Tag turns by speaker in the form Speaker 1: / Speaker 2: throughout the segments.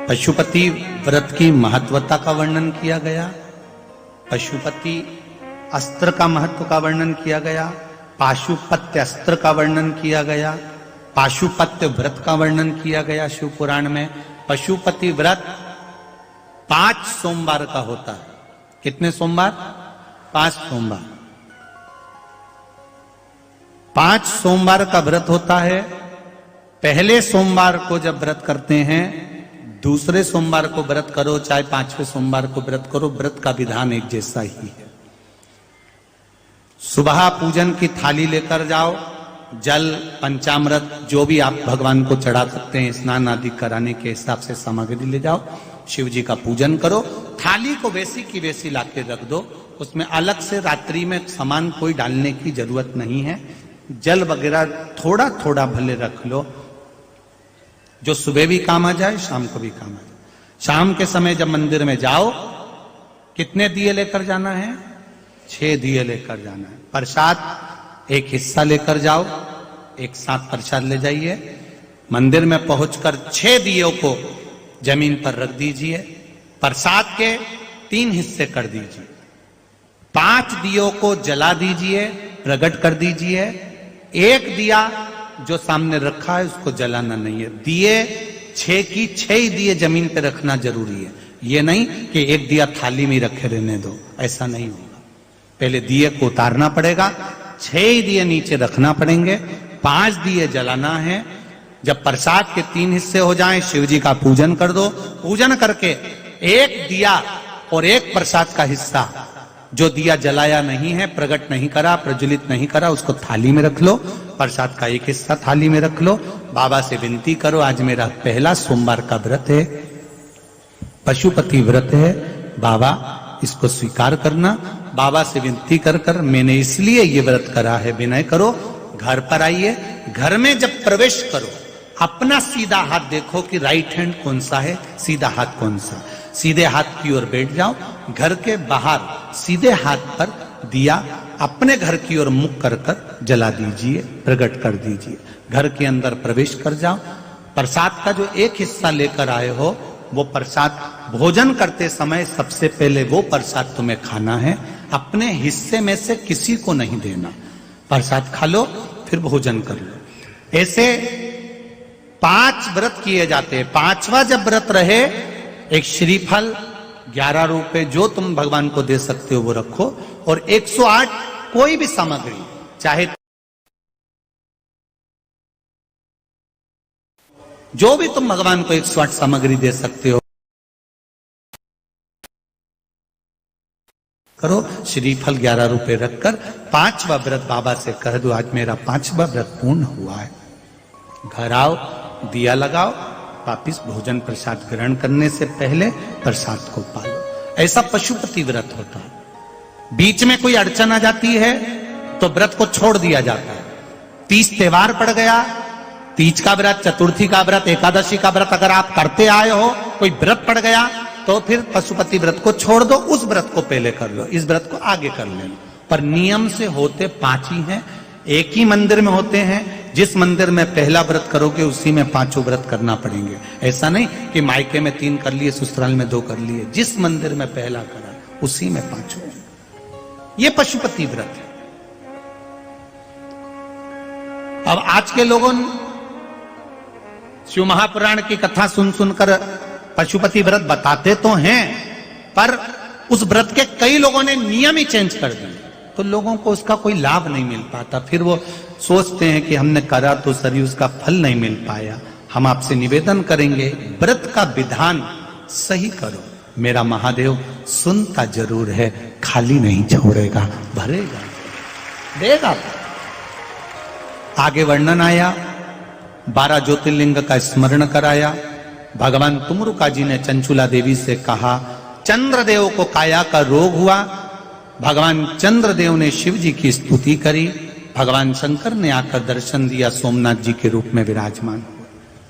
Speaker 1: पशुपति व्रत की महत्वता का वर्णन किया गया, पशुपति अस्त्र का महत्व का वर्णन किया गया, पाशुपत्य अस्त्र का वर्णन किया गया, पाशुपत्य व्रत का वर्णन किया गया शिव पुराण में। पशुपति व्रत 5 सोमवार का होता है। कितने सोमवार? 5 सोमवार। 5 सोमवार का व्रत होता है। पहले सोमवार को जब व्रत करते हैं, दूसरे सोमवार को व्रत करो चाहे 5वें सोमवार को व्रत करो, व्रत का विधान एक जैसा ही है। सुबह पूजन की थाली लेकर जाओ, जल पंचामृत जो भी आप भगवान को चढ़ा सकते हैं, स्नान आदि कराने के हिसाब से सामग्री ले जाओ, शिव जी का पूजन करो। थाली को वैसी की वैसी लाके रख दो, उसमें अलग से रात्रि में सामान कोई डालने की जरूरत नहीं है। जल वगैरह थोड़ा थोड़ा भले रख लो, जो सुबह भी काम आ जाए, शाम को भी काम आ जाए। शाम के समय जब मंदिर में जाओ, कितने दिए लेकर जाना है? 6 दिए लेकर जाना है। प्रसाद एक हिस्सा लेकर जाओ, एक साथ प्रसाद ले जाइए। मंदिर में पहुंचकर 6 दियों को जमीन पर रख दीजिए, प्रसाद के 3 हिस्से कर दीजिए। 5 दियों को जला दीजिए, प्रकट कर दीजिए। एक दिया जो सामने रखा है उसको जलाना नहीं है। दिए 6 की 6 ही दिए जमीन पे रखना जरूरी है। ये नहीं कि एक दिया थाली में रखे रहने दो, ऐसा नहीं होगा। पहले दिए को उतारना पड़ेगा, 6 ही दिए नीचे रखना पड़ेंगे, 5 दिए जलाना है। जब प्रसाद के 3 हिस्से हो जाएं, शिव जी का पूजन कर दो। पूजन करके एक दिया और एक प्रसाद का हिस्सा जो दिया जलाया नहीं है, प्रकट नहीं करा, प्रज्वलित नहीं करा, उसको थाली में रख लो। प्रसाद का एक हिस्सा थाली में रख लो। बाबा से विनती करो, आज मेरा पहला सोमवार का व्रत है, पशुपति व्रत है, बाबा इसको स्वीकार करना। बाबा से विनती कर कर मैंने इसलिए ये व्रत करा है, विनय करो। घर पर आइए, घर में जब प्रवेश करो, अपना सीधा हाथ देखो कि राइट हैंड कौन सा है, सीधा हाथ कौन सा। सीधे हाथ की ओर बैठ जाओ। घर के बाहर सीधे हाथ पर दिया अपने घर की ओर मुख कर कर जला दीजिए, प्रकट कर दीजिए। घर के अंदर प्रवेश कर जाओ। प्रसाद का जो एक हिस्सा लेकर आए हो, वो प्रसाद भोजन करते समय सबसे पहले वो प्रसाद तुम्हें खाना है, अपने हिस्से में से किसी को नहीं देना। प्रसाद खा लो, फिर भोजन कर लो। ऐसे 5 व्रत किए जाते हैं। 5वां जब व्रत रहे, एक श्रीफल 11 रुपए जो तुम भगवान को दे सकते हो वो रखो, और 108 कोई भी सामग्री, चाहे जो भी तुम भगवान को 108 सामग्री दे सकते हो करो। श्रीफल 11 रुपए रखकर 5वां व्रत बाबा से कह दो, आज मेरा 5वां व्रत पूर्ण हुआ है। घर आओ, दिया लगाओ, वापिस भोजन प्रसाद ग्रहण करने से पहले प्रसाद को पालो। ऐसा पशुपति व्रत होता है। बीच में कोई अड़चन आ जाती है तो व्रत को छोड़ दिया जाता है। 30 त्योहार पड़ गया, तीज का व्रत, चतुर्थी का व्रत, एकादशी का व्रत अगर आप करते आए हो, कोई व्रत पड़ गया तो फिर पशुपति व्रत को छोड़ दो, उस व्रत को पहले कर लो, इस व्रत को आगे कर लेना। पर नियम से होते 5 ही हैं, एक ही मंदिर में होते हैं। जिस मंदिर में पहला व्रत करोगे उसी में 5 व्रत करना पड़ेंगे। ऐसा नहीं कि मायके में 3 कर लिए, ससुराल में 2 कर लिए। जिस मंदिर में पहला करा उसी में 5। ये पशुपति व्रत है। अब आज के लोगों शिव महापुराण की कथा सुन सुनकर पशुपति व्रत बताते तो हैं, पर उस व्रत के कई लोगों ने नियम ही चेंज कर दिए, तो लोगों को उसका कोई लाभ नहीं मिल पाता। फिर वो सोचते हैं कि हमने करा तो सही, उसका फल नहीं मिल पाया। हम आपसे निवेदन करेंगे, व्रत का विधान सही करो। मेरा महादेव सुनता जरूर है, खाली नहीं छोड़ेगा, भरेगा, देगा। आगे वर्णन आया, 12 ज्योतिर्लिंग का स्मरण कराया। भगवान तुमरुका जी ने चंचुला देवी से कहा, चंद्रदेव को काया का रोग हुआ। भगवान चंद्रदेव ने शिव जी की स्तुति करी। भगवान शंकर ने आकर दर्शन दिया, सोमनाथ जी के रूप में विराजमान हुए।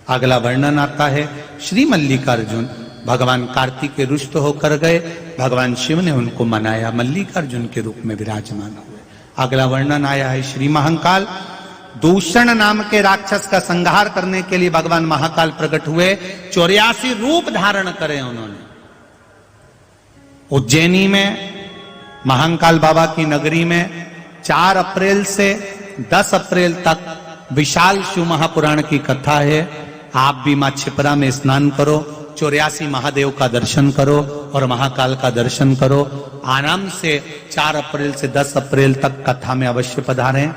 Speaker 1: अगला वर्णन आता है, श्री मल्लिकार्जुन भगवान कार्तिक के रुष्ट होकर गए, भगवान शिव ने उनको मनाया, मल्लिकार्जुन के रूप में विराजमान हुए। अगला वर्णन आया है श्री महाकाल, दूषण नाम के राक्षस का संहार करने के लिए भगवान महाकाल प्रकट हुए। 84 रूप धारण करे उन्होंने। उज्जैनी में महाकाल बाबा की नगरी में 4 अप्रैल से 10 अप्रैल तक विशाल शिव महापुराण की कथा है। आप भी मां छिपरा में स्नान करो, 84 महादेव का दर्शन करो और महाकाल का दर्शन करो। आराम से 4 अप्रैल से 10 अप्रैल तक कथा में अवश्य पधारें।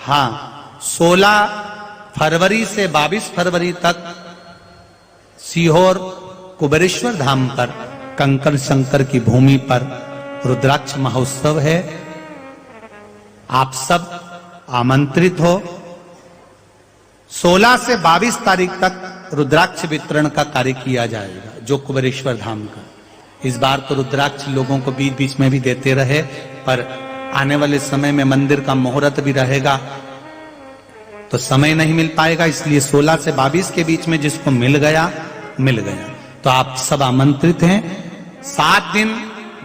Speaker 1: हाँ, 16 फरवरी से 22 फरवरी तक सीहोर कुबेरेश्वर धाम पर कंकर शंकर की भूमि पर रुद्राक्ष महोत्सव है। आप सब आमंत्रित हो। 16 से 22 तारीख तक रुद्राक्ष वितरण का कार्य किया जाएगा, जो कुबेरेश्वर धाम का। इस बार तो रुद्राक्ष लोगों को बीच बीच में भी देते रहे, पर आने वाले समय में मंदिर का मुहूर्त भी रहेगा तो समय नहीं मिल पाएगा, इसलिए 16 से 22 के बीच में जिसको मिल गया मिल गया। तो आप सब आमंत्रित हैं। 7 दिन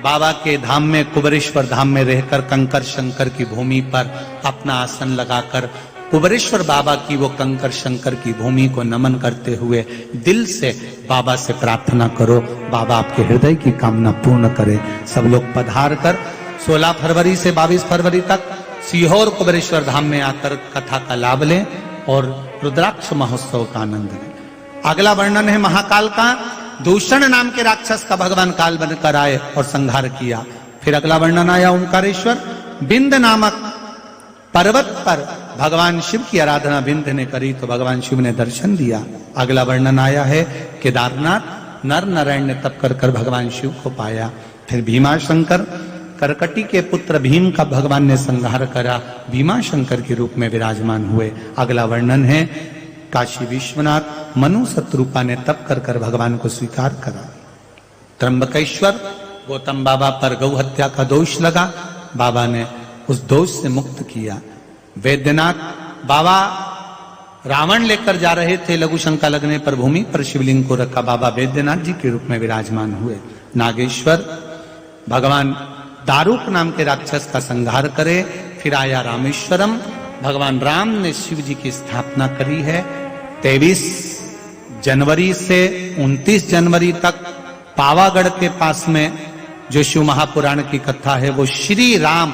Speaker 1: बाबा के धाम में, कुबेरेश्वर धाम में रहकर कंकर शंकर की भूमि पर अपना आसन लगाकर कुबेरेश्वर बाबा की वो कंकर शंकर की भूमि को नमन करते हुए दिल से बाबा से प्रार्थना करो, बाबा आपके हृदय की कामना पूर्ण करे। सब लोग पधार कर 16 फरवरी से 22 फरवरी तक सीहोर कुबेरेश्वर धाम में आकर कथा का लाभ लें और रुद्राक्ष महोत्सव का आनंद लें। अगला वर्णन है महाकाल का। दूषण नाम के राक्षस का भगवान काल बनकर आए और संहार किया। फिर अगला वर्णन आया ओंकारेश्वर। बिंद नामक पर्वत पर भगवान शिव की आराधना बिंद ने करी तो भगवान शिव ने दर्शन दिया। अगला वर्णन आया है केदारनाथ। नर नारायण ने तप कर कर भगवान शिव को पाया। फिर भीमाशंकर, करकटी के पुत्र भीम का भगवान ने संहार करा, भीमाशंकर के रूप में विराजमान हुए। अगला वर्णन है काशी विश्वनाथ। मनु शत्रुपा ने तप कर कर भगवान को स्वीकार करा। त्र्यंबकेश्वर, गौतम बाबा पर गौ हत्या का दोष लगा, बाबा ने उस दोष से मुक्त किया। वैद्यनाथ, बाबा रावण लेकर जा रहे थे, लघु शंका लगने पर भूमि पर शिवलिंग को रखा, बाबा वैद्यनाथ जी के रूप में विराजमान हुए। नागेश्वर, भगवान दारुक नाम के राक्षस का संहार करे। फिर आया रामेश्वरम। भगवान राम ने शिव जी की स्थापना करी है। 23 जनवरी से 29 जनवरी तक पावागढ़ के पास में जो शिव महापुराण की कथा है वो श्री राम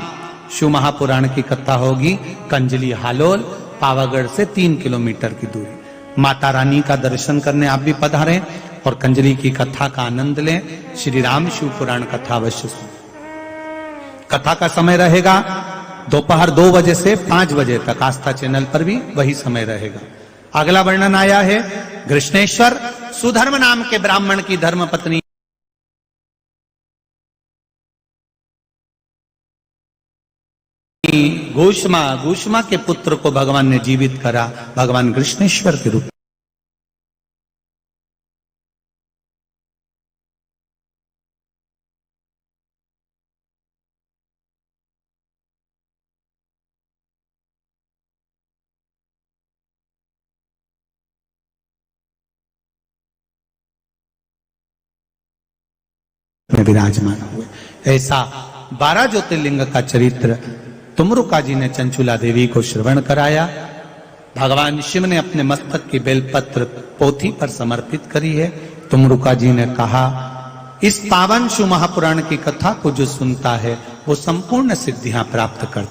Speaker 1: शिव महापुराण की कथा होगी। कंजली हालोल, पावागढ़ से 3 किलोमीटर की दूरी। माता रानी का दर्शन करने आप भी पधारें और कंजली की कथा का आनंद लें। श्री राम शिव पुराण कथा अवश्य सुन। कथा का समय रहेगा दोपहर 2 बजे से 5 बजे तक। आस्था चैनल पर भी वही समय रहेगा। अगला वर्णन आया है कृष्णेश्वर। सुधर्म नाम के ब्राह्मण की धर्म पत्नी घूष्मा के पुत्र को भगवान ने जीवित करा, भगवान कृष्णेश्वर के रूप में विराजमान हुए। ऐसा 12 ज्योतिर्लिंग का चरित्र तुमरुका जी ने चंचुला देवी को श्रवण कराया। भगवान शिव ने अपने मस्तक की बेलपत्र पोथी पर समर्पित करी है। तुमरुका जी ने कहा, इस पावन शिव महापुराण की कथा को जो सुनता है वो संपूर्ण सिद्धियां प्राप्त करता है।